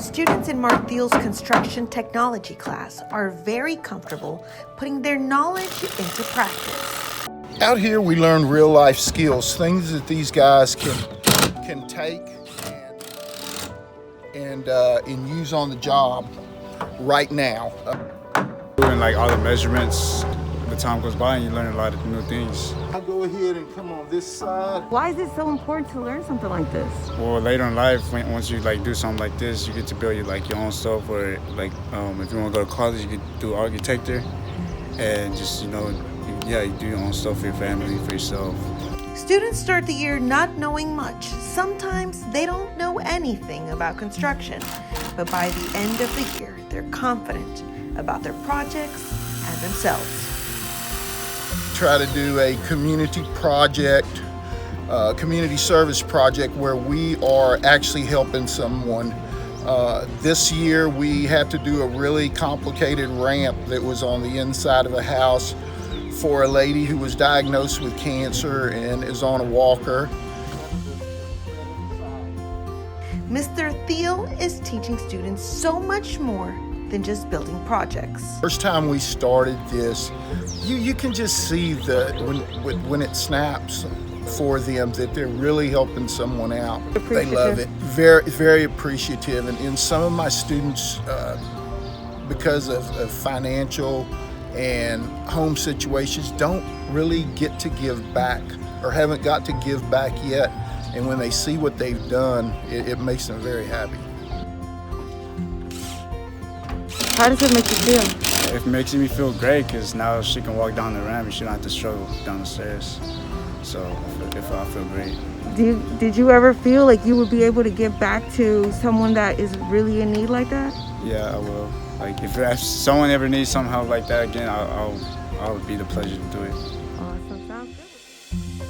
Students in Mark Thiel's construction technology class are very comfortable putting their knowledge into practice. Out here we learn real life skills, things that these guys can take and use on the job right now. Doing like all the measurements, the time goes by and you learn a lot of new things. I'll go ahead and come on this side. Why is it so important to learn something like this? Well, later in life, once you like do something like this, you get to build your own stuff. Or like if you want to go to college, you could do architecture, and just you do your own stuff for your family, for yourself. Students start the year not knowing much. Sometimes they don't know anything about construction, but by the end of the year, they're confident about their projects and themselves. Try to do a community project, community service project where we are actually helping someone. This year we had to do a really complicated ramp that was on the inside of a house for a lady who was diagnosed with cancer and is on a walker. Mr. Thiel is teaching students so much more than just building projects. First time we started this, you can just see that when it snaps for them that they're really helping someone out. They love it. Very, very appreciative. And some of my students, because of financial and home situations, don't really get to give back or haven't got to give back yet. And when they see what they've done, it makes them very happy. How does it make you feel? It makes me feel great because now she can walk down the ramp and she don't have to struggle down the stairs. So I feel great. Did you ever feel like you would be able to give back to someone that is really in need like that? Yeah, I will. Like if someone ever needs some help like that again, I'll be the pleasure to do it. Awesome, sounds good.